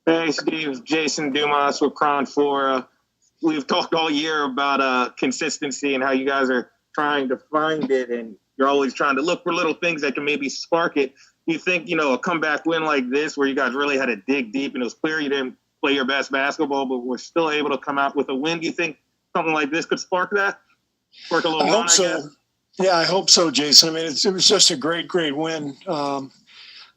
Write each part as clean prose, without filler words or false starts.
Hey, Steve. Jason Dumas with Cron 4. We've talked all year about consistency and how you guys are trying to find it, and you're always trying to look for little things that can maybe spark it. You think, a comeback win like this where you guys really had to dig deep and it was clear you didn't play your best basketball, but we're still able to come out with a win. Do you think something like this could spark that? Spark a little I hope so. Yeah, I hope so, Jason. I mean, it was just a great, great win.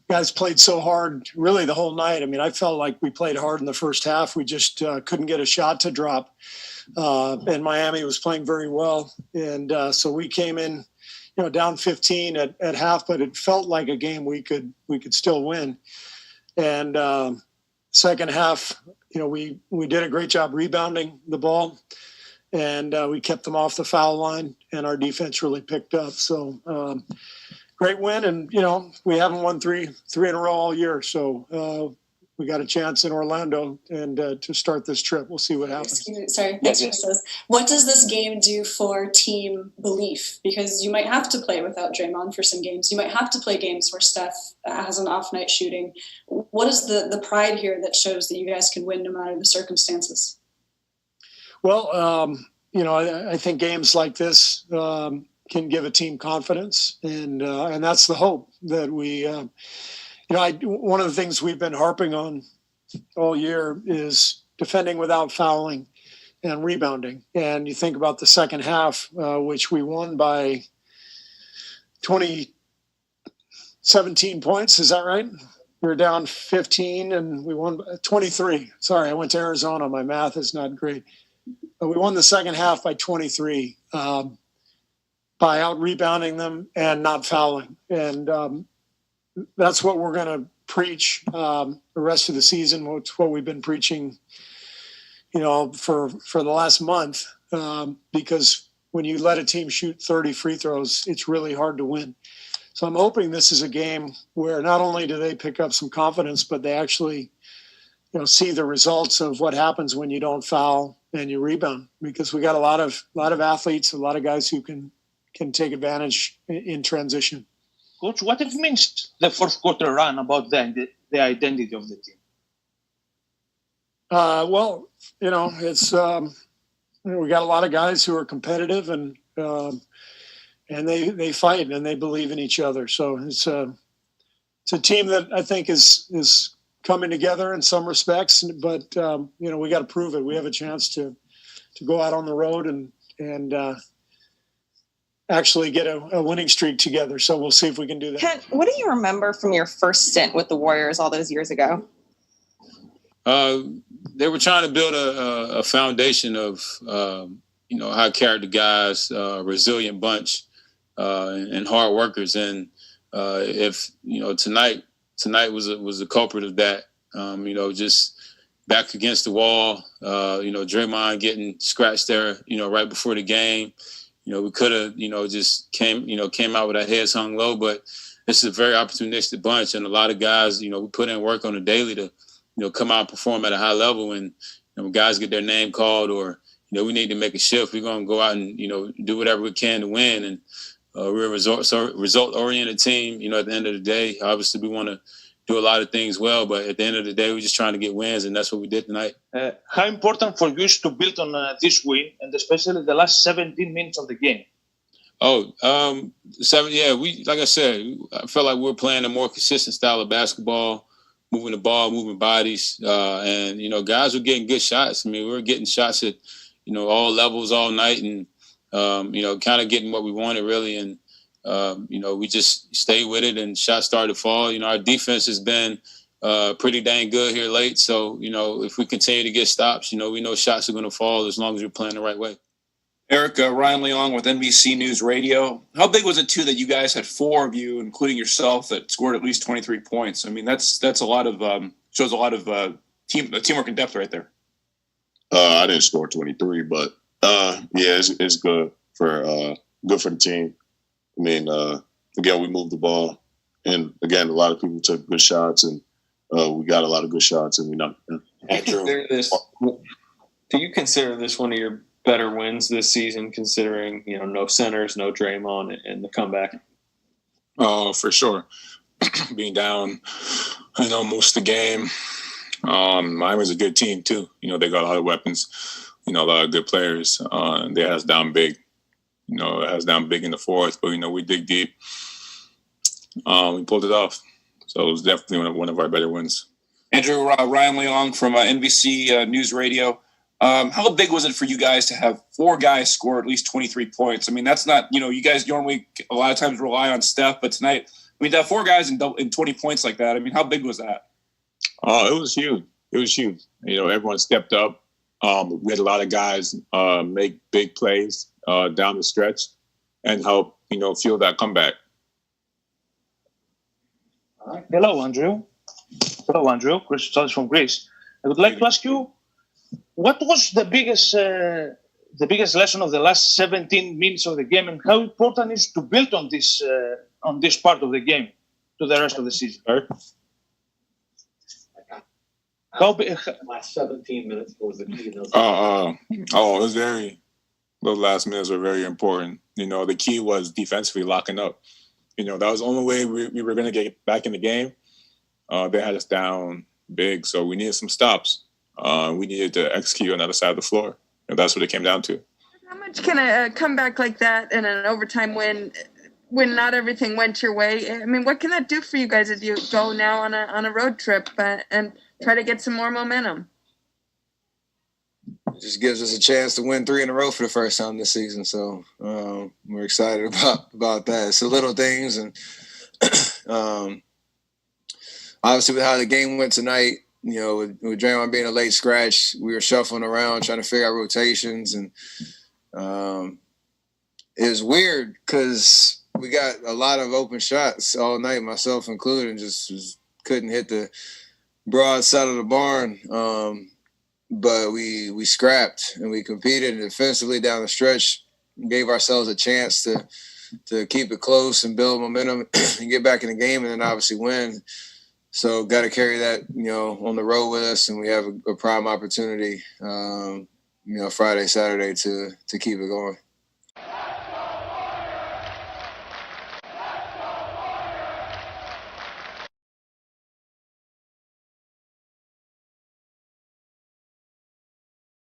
Guys played so hard really the whole night. I mean, I felt like we played hard in the first half. We just couldn't get a shot to drop. And Miami was playing very well. And so we came in, down 15 at half, but it felt like a game we could still win. And second half, we did a great job rebounding the ball, and we kept them off the foul line, and our defense really picked up. So great win, and we haven't won three in a row all year, so we got a chance in Orlando and to start this trip. We'll see what happens. Sorry, thanks for this. What does this game do for team belief? Because you might have to play without Draymond for some games. You might have to play games where Steph has an off night shooting. What is the pride here that shows that you guys can win no matter the circumstances? Well, I think games like this can give a team confidence, and that's the hope that we. One of the things we've been harping on all year is defending without fouling and rebounding. And you think about the second half, which we won by 17 points. Is that right? We were down 15 and we won 23. Sorry, I went to Arizona. My math is not great. But we won the second half by 23 by out rebounding them and not fouling. And that's what we're going to preach the rest of the season. It's what we've been preaching, for the last month, because when you let a team shoot 30 free throws, it's really hard to win. So I'm hoping this is a game where not only do they pick up some confidence, but they actually, see the results of what happens when you don't foul and you rebound, because we got a lot of athletes, a lot of guys who can take advantage in transition. Coach, what it means the fourth quarter run about the identity of the team? It's we got a lot of guys who are competitive and they fight and they believe in each other. So it's a team that I think is coming together in some respects, but we got to prove it. We have a chance to go out on the road and actually get a winning streak together. So we'll see if we can do that. Kent, what do you remember from your first stint with the Warriors all those years ago? They were trying to build a foundation of, high character guys, resilient bunch, and hard workers. And if tonight was the culprit of that. Just back against the wall. Draymond getting scratched there. Right before the game. We could have, just came out with our heads hung low, but this is a very opportunistic bunch, and a lot of guys, we put in work on the daily to, come out and perform at a high level. And when guys get their name called, or we need to make a shift, we're going to go out and do whatever we can to win. And we're a result-oriented team. At the end of the day, obviously we want to do a lot of things well, but at the end of the day, we're just trying to get wins, and that's what we did tonight. How important for you is to build on this win, and especially the last 17 minutes of the game? Like I said, I felt like we were playing a more consistent style of basketball, moving the ball, moving bodies, and guys were getting good shots. I mean, we were getting shots at all levels all night, and kind of getting what we wanted really, and we just stayed with it, and shots started to fall. Our defense has been pretty dang good here late. So, if we continue to get stops, we know shots are going to fall as long as we're playing the right way. Eric, Ryan Leong with NBC News Radio. How big was it, too, that you guys had four of you, including yourself, that scored at least 23 points? I mean, that's a lot of shows a lot of teamwork and depth right there. I didn't score 23, but it's good for the team. I mean, again, we moved the ball, and again, a lot of people took good shots, and we got a lot of good shots, and we knocked them. Do you consider this one of your better wins this season, considering no centers, no Draymond, and the comeback? For sure. Being down, most of the game, Mine was a good team too. They got a lot of weapons. A lot of good players. They had us down big. It has down big in the fourth, but we dig deep. We pulled it off. So it was definitely one of our better wins. Andrew, Ryan Leong from NBC News Radio. How big was it for you guys to have 4 guys score at least 23 points? I mean, that's not, you guys normally a lot of times rely on Steph, but tonight, to have 4 guys in 20 points like that, how big was that? Oh, it was huge. It was huge. Everyone stepped up. We had a lot of guys make big plays down the stretch and help, fuel that comeback. Hello, Andrew. Chris Charles from Greece. I would like to ask you, what was the biggest lesson of the last 17 minutes of the game, and how important is to build on this part of the game to the rest of the season? Last 17 minutes was the key. It was those last minutes were very important. The key was defensively locking up. That was the only way we were going to get back in the game. They had us down big, so we needed some stops. We needed to execute on the other side of the floor. And that's what it came down to. How much can a comeback like that and an overtime win, when not everything went your way, what can that do for you guys as you go now on a road trip and try to get some more momentum? It just gives us a chance to win 3 in a row for the first time this season. So we're excited about that. It's the little things. And obviously with how the game went tonight, with Draymond being a late scratch, we were shuffling around trying to figure out rotations. And it was weird because we got a lot of open shots all night, myself included, and just couldn't hit the broad side of the barn. But we scrapped and we competed defensively down the stretch, and gave ourselves a chance to keep it close and build momentum and get back in the game, and then obviously win. So got to carry that, on the road with us, and we have a prime opportunity, Friday, Saturday to keep it going.